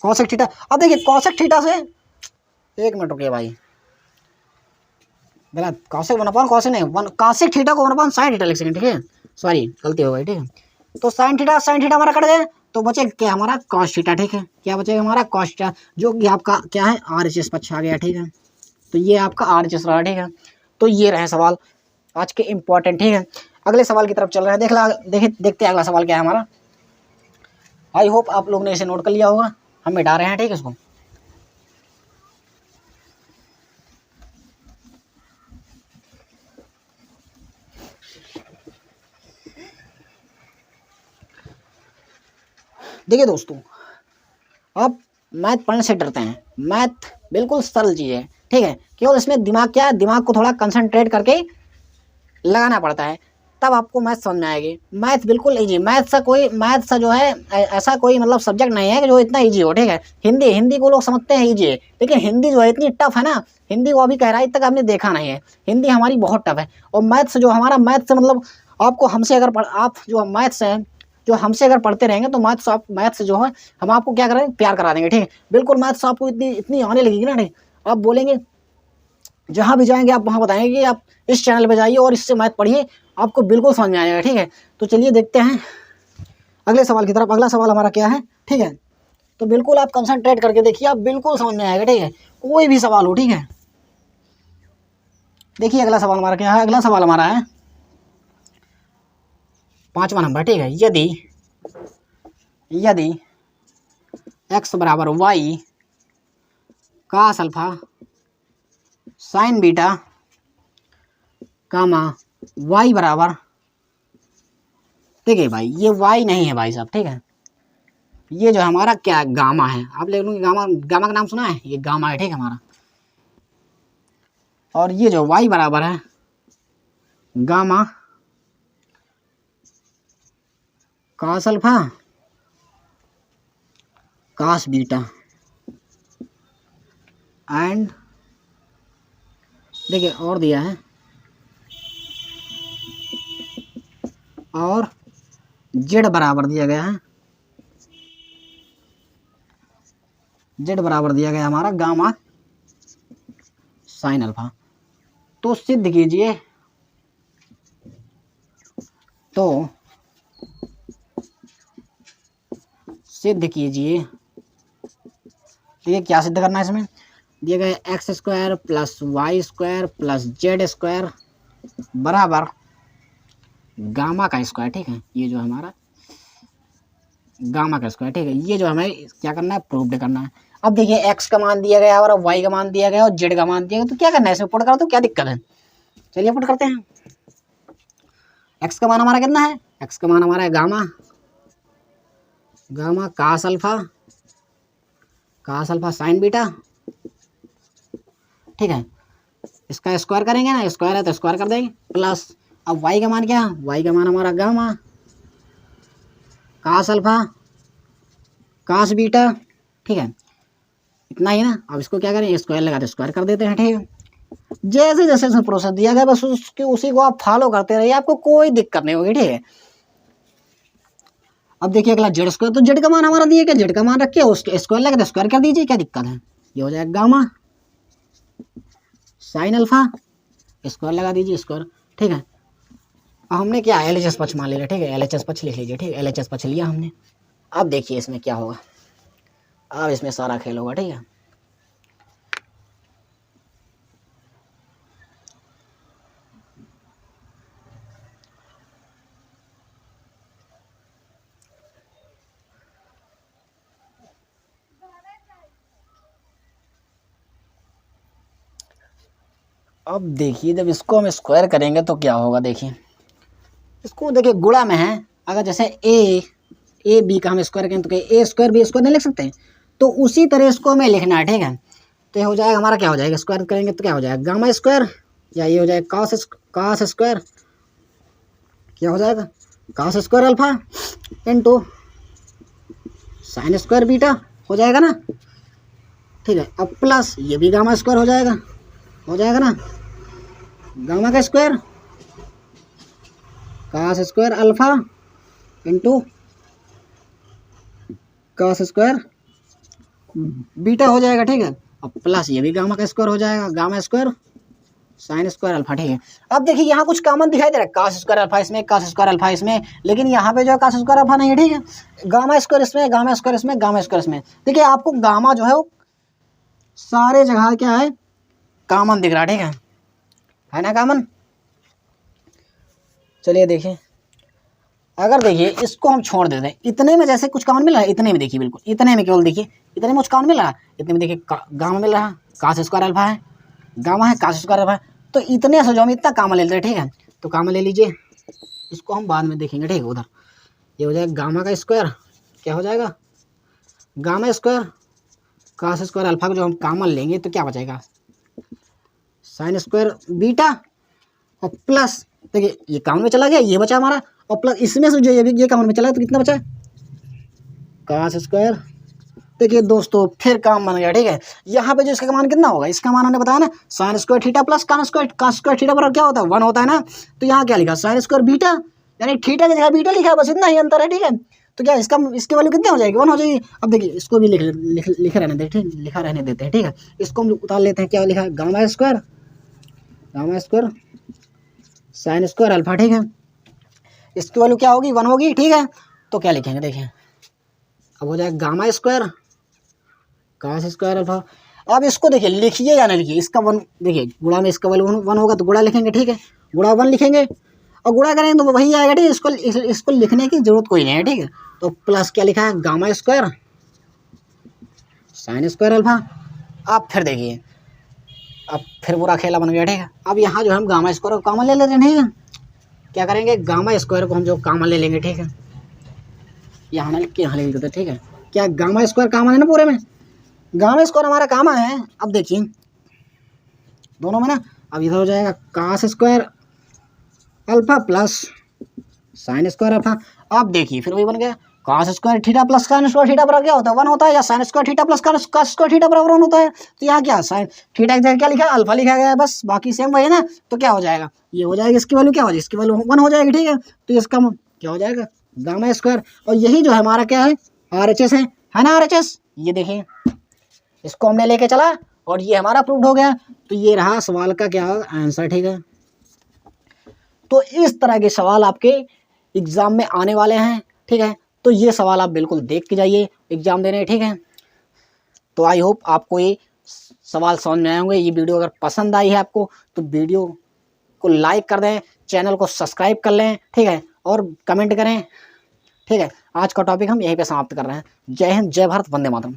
कॉसेक थीटा। अब देखिए कॉसेक थीटा से, एक मिनट रुकिए भाई, गलत, कॉसेक 1 अपॉन कॉसेक नहीं, कॉसेक थीटा को 1 अपॉन साइन थीटा लिख सकेंगे, ठीक है, सॉरी गलती हो गई, ठीक है। तो साइन थीटा हमारा कट गया, तो बचे क्या हमारा कॉस थीटा, ठीक है, क्या बचेगा हमारा कॉस थीटा, जो कि आपका क्या है RHS पक्ष आ गया, ठीक है। तो ये आपका RHS रहा, ठीक है। तो ये रहे सवाल आज के इम्पोर्टेंट, ठीक है। अगले सवाल की तरफ चल रहे हैं, देखते हैं अगला सवाल क्या है हमारा। आई होप आप लोग ने इसे नोट कर लिया होगा, हम मिटा रहे हैं, ठीक है इसको। देखिए दोस्तों, आप मैथ पढ़ने से डरते हैं, मैथ बिल्कुल सरल चीज़ है, ठीक है। केवल इसमें दिमाग क्या है, दिमाग को थोड़ा कंसंट्रेट करके लगाना पड़ता है, तब आपको मैथ समझ में आएगी। मैथ बिल्कुल ईजी, मैथ सा जो है ऐसा कोई मतलब सब्जेक्ट नहीं है कि जो इतना ईजी हो, ठीक है। हिंदी को लोग समझते हैं ईजी है, लेकिन हिंदी जो है इतनी टफ है ना, हिंदी को अभी कह रहा है तक आपने देखा नहीं है, हिंदी हमारी बहुत टफ है। और मैथ से जो हमारा मैथ से मतलब आपको हमसे अगर आप जो मैथ्स हैं जो हमसे अगर पढ़ते रहेंगे तो मैथ्स जो है हम आपको क्या करेंगे प्यार करा देंगे, ठीक है। बिल्कुल मैथ्स आपको इतनी आने लगेगी ना, ठीक, आप बोलेंगे जहाँ भी जाएंगे आप वहाँ बताएंगे कि आप इस चैनल पे जाइए और इससे मैथ पढ़िए, आपको बिल्कुल समझ में आएगा, ठीक है। तो चलिए देखते हैं अगले सवाल की तरफ। अगला सवाल हमारा क्या है, ठीक है, तो बिल्कुल आप कंसंट्रेट करके देखिए, आप बिल्कुल समझ में आएगा, ठीक है, कोई भी सवाल हो, ठीक है। देखिए अगला सवाल हमारा क्या है, अगला सवाल हमारा है 5वां नंबर, ठीक है। यदि x बराबर y cos alpha sine beta comma y बराबर, देखिए भाई ये y नहीं है भाई साहब, ठीक है, ये जो हमारा क्या गामा है, आप ले लूँगी गामा का नाम सुना है, ये गामा है, ठीक है हमारा। और ये जो y बराबर है gamma cos alpha cos beta and देखिए और दिया है और z बराबर दिया गया है, z बराबर दिया गया हमारा गामा साइन अल्फा। तो सिद्ध कीजिए, ये क्या सिद्ध करना है, इसमें दिए गए x square plus y square plus z square बराबर गामा का स्क्वायर, ठीक है, ये जो हमारा गामा का स्क्वायर, ठीक है, ये जो हमें क्या करना है प्रूव करना है। अब देखिए एक्स का मान दिया गया और वाई का मान दिया गया और जेड का मान दिया गया, तो क्या करना है इसमें पुट करो, तो क्या दिक्कत है, चलिए पुट करते हैं। एक्स का मान हमारा कितना है, एक्स का मान हमारा है gamma cos alpha sine beta, ठीक है। इसका स्क्वायर करेंगे ना, स्क्वायर है तो स्क्वायर कर देंगे प्लस, अब y का मान क्या, y का मान हमारा gamma cos alpha cos beta, ठीक है, इतना ही ना। अब इसको क्या करें, स्क्वायर लगा तो स्क्वायर कर देते हैं, ठीक है। जैसे जैसे इसमें प्रोसेस दिया गया बस उसी को आप फॉलो करते रहिए, आपको कोई दिक्कत नहीं होगी, ठीक है। अब देखिए अगला जेड स्क्वायर, तो जेड का मान हमारा दिए क्या, जेड का मान रखिए उसके स्क्वायर लगे तो स्क्वायर कर दीजिए, क्या दिक्कत है। ये हो जाएगा गामा साइन अल्फा, स्क्वायर लगा दीजिए स्क्वायर, ठीक है। अब हमने क्या LHS पक्ष मान लिया, ठीक है, LHS पक्ष लिख लीजिए, ठीक है, LHS पक्ष लिया हमने। अब देखिए इसमें क्या होगा, अब इसमें सारा खेल होगा, ठीक है। अब देखिए जब इसको हम स्क्वायर करेंगे तो क्या होगा, देखिए इसको देखिए गुणा में है, अगर जैसे ए बी का हम स्क्वायर करें तो क्या ए स्क्वायर बी स्क्वायर नहीं लिख सकते हैं, तो उसी तरह इसको हमें लिखना है, ठीक है। तो ये हो जाएगा हमारा, क्या हो जाएगा, स्क्वायर करेंगे तो क्या हो जाएगा गामा स्क्वायर, या ये हो जाएगा कास स्क्वायर, क्या हो जाएगा cos square alpha into sine square beta, हो जाएगा ना, ठीक है। अब प्लस ये भी गामा स्क्वायर हो जाएगा ना, गामा का square cos square alpha into cos square beta हो जाएगा, ठीक है। अब प्लस ये भी गामा का स्क्वायर हो जाएगा, gamma square sine square alpha, ठीक है। अब देखिए यहाँ कुछ कॉमन दिखाई दे रहा है, कास स्क्वायर अल्फा इसमें, कास स्क्वायर अल्फा इसमें, लेकिन यहाँ पे जो है कास स्क्वायर अल्फा नहीं है, ठीक है। गामा स्क्वायर इसमें, गामा स्क्वायर इसमें, गामा स्क्वायर इसमें, देखिए आपको गामा जो है वो सारे जगह क्या है कॉमन दिख रहा है, ठीक है ना कॉमन। चलिए देखिए, अगर देखिए इसको हम छोड़ देते हैं, इतने में जैसे कुछ कॉमन मिल रहा है, इतने में देखिए बिल्कुल इतने में, केवल देखिए इतने में कुछ कॉमन मिल रहा है, इतने में देखिए गामा मिल रहा है, कास स्क्वायर अल्फा है, गामा है, कास स्क्वायर अल्फा है, तो इतने से जो हम इतना कॉमन ले लेते हैं, ठीक है। तो कॉमन ले लीजिए, इसको हम बाद में देखेंगे, ठीक है। उधर ये हो जाएगा गामा का स्क्वायर, क्या हो जाएगा gamma square cos square alpha को जो हम कॉमन लेंगे तो क्या बचेगा साइन स्क्वायर बीटा, और प्लस देखिए ये कॉमन में चला गया, ये बचा हमारा, और प्लस इसमें से जो ये कॉमन में चला तो कितना बचा कास स्क्वायर। देखिए दोस्तों फिर काम बन गया, ठीक है। यहाँ पे जो इसका मान कितना होगा, इसका मान हमने बताया ना sine square theta plus cos square theta पर क्या होता है 1 होता है ना, तो यहाँ क्या लिखा साइन स्क्वायर बीटा, यानी थीटा की जगह बीटा लिखा है, बस इतना ही अंतर है, ठीक है। तो क्या इसकी वैल्यू कितनी हो जाएगी 1 हो जाएगी। अब देखिए इसको भी लिखा रहने देते, लिखा रहने देते हैं, ठीक है। इसको हम उतार लेते हैं, क्या लिखा है gamma square sine square alpha, ठीक है। इसकी वैल्यू क्या होगी 1 होगी, ठीक है। तो क्या लिखेंगे देखिए, अब हो जाएगा gamma square cos square alpha. अब इसको देखिए लिखिए या ना लिखिए, इसका 1 देखिए गुणा में इसका वैल्यू 1 होगा तो गुणा लिखेंगे, ठीक है, गुणा 1 लिखेंगे, और गुणा करेंगे तो वही आएगा, ठीक है। इसको लिखने की जरूरत कोई नहीं है, ठीक है। तो प्लस क्या लिखा है gamma square sine square alpha. अब फिर देखिए, अब फिर पूरा खेला बन गया, ठीक है। अब यहाँ जो हम गामा स्क्वायर को कॉमन ले लेते हैं, ठीक है। क्या करेंगे गामा स्क्वायर को हम जो कॉमन ले लेंगे, ठीक है, यहाँ ना लिख के यहाँ ले लेते, ठीक है। क्या गामा स्क्वायर कॉमन है ना पूरे में, गामा स्क्वायर हमारा कॉमन है। अब देखिए दोनों में ना, अब इधर हो जाएगा cos square alpha plus sine square alpha. अब देखिए फिर वही बन गया cos square theta plus sine square theta बराबर क्या होता है 1 होता है, या sine square theta plus cos square theta बराबर 1 होता है। तो यहाँ क्या साइन थीटा की जगह क्या लिखा है अल्फा लिखा गया है, बस बाकी सेम वही है ना। तो क्या हो जाएगा, ये हो जाएगा, इसकी वैल्यू क्या हो जाएगी, इसकी वैल्यू 1 हो जाएगी, ठीक है। तो इसका क्या हो जाएगा गामा स्क्वायर, और यही जो है हमारा क्या है RHS है ना RHS। ये देखिए इसको हमने लेके चला और ये हमारा प्रूव्ड हो गया। तो ये रहा सवाल का क्या आंसर, ठीक है। तो इस तरह के सवाल आपके एग्जाम में आने वाले हैं, ठीक है। तो ये सवाल आप बिल्कुल देख के जाइए एग्जाम देने, ठीक है। तो आई होप आपको ये सवाल समझ में आए होंगे। ये वीडियो अगर पसंद आई है आपको तो वीडियो को लाइक कर दें, चैनल को सब्सक्राइब कर लें, ठीक है, और कमेंट करें, ठीक है। आज का टॉपिक हम यहीं पे समाप्त कर रहे हैं। जय हिंद, जय भारत, वंदे मातरम।